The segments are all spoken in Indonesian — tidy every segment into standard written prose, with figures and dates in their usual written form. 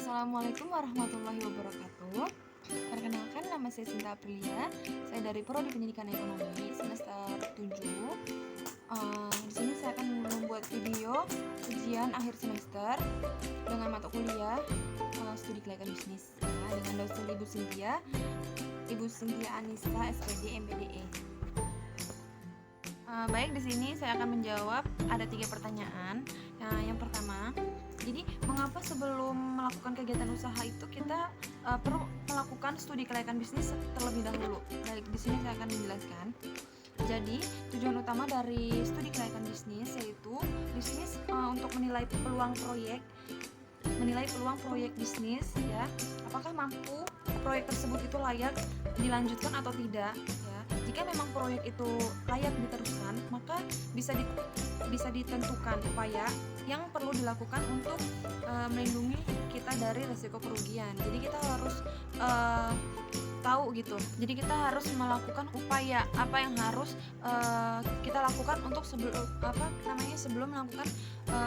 Assalamualaikum warahmatullahi wabarakatuh. Perkenalkan, nama saya Sinta Aprilia. Saya dari Prodi Pendidikan Ekonomi semester 7. Di sini saya akan membuat video ujian akhir semester dengan mata kuliah studi kelayakan bisnis dengan dosen Ibu Cynthia Anissa, SPD, MPDE. Baik, di sini saya akan menjawab ada 3 pertanyaan. Yang pertama, jadi mengapa sebelum melakukan kegiatan usaha itu kita perlu melakukan studi kelayakan bisnis terlebih dahulu? Baik, di sini saya akan menjelaskan. Jadi tujuan utama dari studi kelayakan bisnis yaitu bisnis untuk menilai peluang proyek bisnis, ya, apakah mampu proyek tersebut itu layak dilanjutkan atau tidak, ya. Jika memang proyek itu layak diteruskan, maka bisa ditentukan upaya yang perlu dilakukan untuk melindungi kita dari risiko kerugian. Jadi kita harus tahu gitu. Jadi kita harus melakukan upaya apa yang harus kita lakukan untuk sebelum melakukan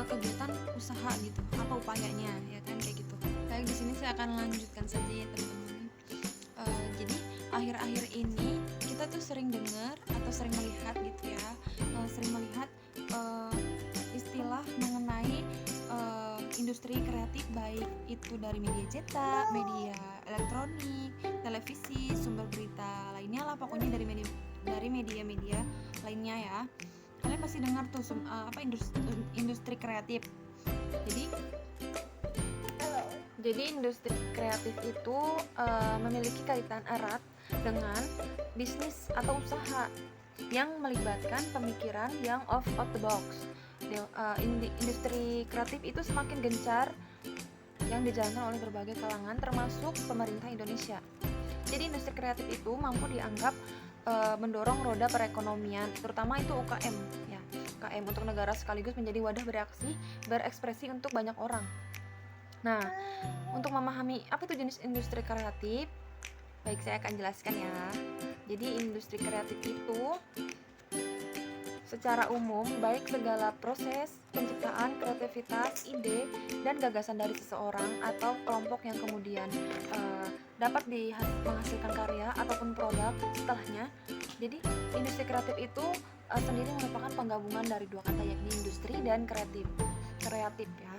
kegiatan usaha gitu. Apa upayanya, ya kan, kayak gitu. Baik, di sini saya akan lanjutkan saja ya teman-teman. Jadi akhir-akhir ini kita tuh sering dengar atau sering melihat gitu ya, istilah mengenai industri kreatif, baik itu dari media cetak, media elektronik, televisi, sumber berita lainnya lah, pokoknya dari media-media lainnya ya. Kalian pasti dengar tuh industri kreatif. Jadi industri kreatif itu memiliki kaitan erat dengan bisnis atau usaha yang melibatkan pemikiran yang out of the box. Industri kreatif itu semakin gencar yang dijalankan oleh berbagai kalangan termasuk pemerintah Indonesia. Jadi industri kreatif itu mampu dianggap mendorong roda perekonomian, terutama itu UKM ya. UKM untuk negara sekaligus menjadi wadah berekspresi untuk banyak orang. Nah, untuk memahami apa itu jenis industri kreatif, baik, saya akan jelaskan ya. Jadi industri kreatif itu secara umum baik segala proses penciptaan, kreativitas, ide, dan gagasan dari seseorang atau kelompok yang kemudian dapat menghasilkan karya ataupun produk setelahnya. Jadi industri kreatif itu sendiri merupakan penggabungan dari dua kata, yakni industri dan kreatif ya.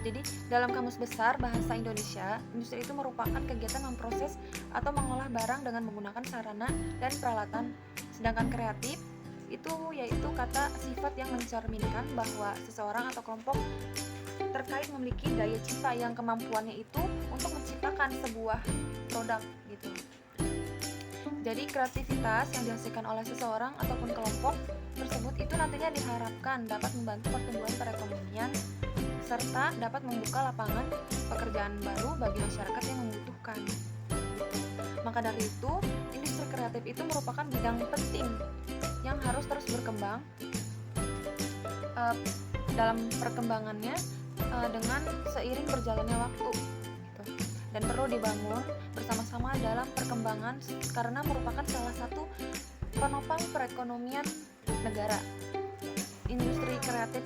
Jadi dalam Kamus Besar Bahasa Indonesia, industri itu merupakan kegiatan memproses atau mengolah barang dengan menggunakan sarana dan peralatan. Sedangkan kreatif itu yaitu kata sifat yang mencerminkan bahwa seseorang atau kelompok terkait memiliki daya cipta yang kemampuannya itu untuk menciptakan sebuah produk gitu. Jadi kreativitas yang dihasilkan oleh seseorang ataupun kelompok tersebut itu nantinya diharapkan dapat membantu pertumbuhan perekonomian serta dapat membuka lapangan pekerjaan baru bagi masyarakat yang membutuhkan. Maka dari itu, industri kreatif itu merupakan bidang penting yang harus terus berkembang dalam perkembangannya dengan seiring berjalannya waktu gitu. Dan perlu dibangun bersama-sama dalam perkembangan karena merupakan salah satu penopang perekonomian negara. Industri kreatif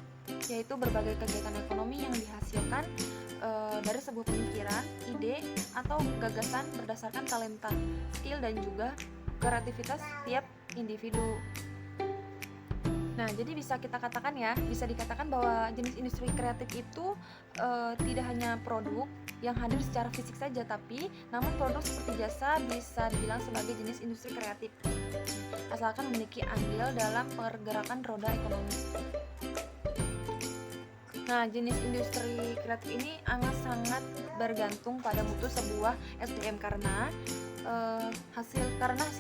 yaitu berbagai kegiatan ekonomi yang dihasilkan dari sebuah pemikiran, ide, atau gagasan berdasarkan talenta, skill, dan juga kreativitas tiap individu. Nah, jadi bisa dikatakan bahwa jenis industri kreatif itu tidak hanya produk yang hadir secara fisik saja, tapi namun produk seperti jasa bisa dibilang sebagai jenis industri kreatif, asalkan memiliki andil dalam pergerakan roda ekonomi. Nah, jenis industri kreatif ini sangat bergantung pada mutu sebuah SDM karena hasil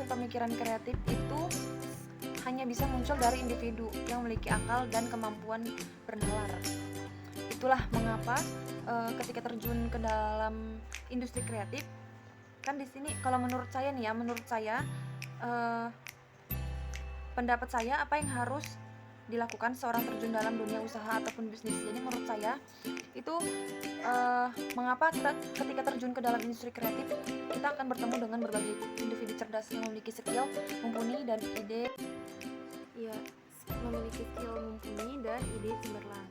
pemikiran kreatif itu hanya bisa muncul dari individu yang memiliki akal dan kemampuan bernalar. Itulah mengapa ketika terjun ke dalam industri kreatif, kan di sini kalau menurut saya pendapat saya apa yang harus dilakukan seorang terjun dalam dunia usaha ataupun bisnis. Jadi menurut saya itu mengapa kita ketika terjun ke dalam industri kreatif kita akan bertemu dengan berbagai individu cerdas yang memiliki skill mumpuni dan ide cemerlang.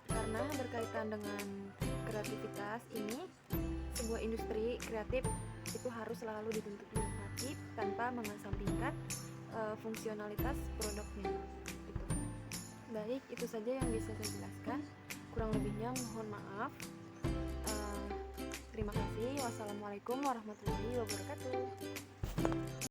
Karena berkaitan dengan kreativitas ini, sebuah industri kreatif itu harus selalu dituntut inovatif tanpa mengesampingkan fungsionalitas produknya gitu. Baik, itu saja yang bisa saya jelaskan. Kurang lebihnya mohon maaf. Terima kasih. Wassalamualaikum warahmatullahi wabarakatuh.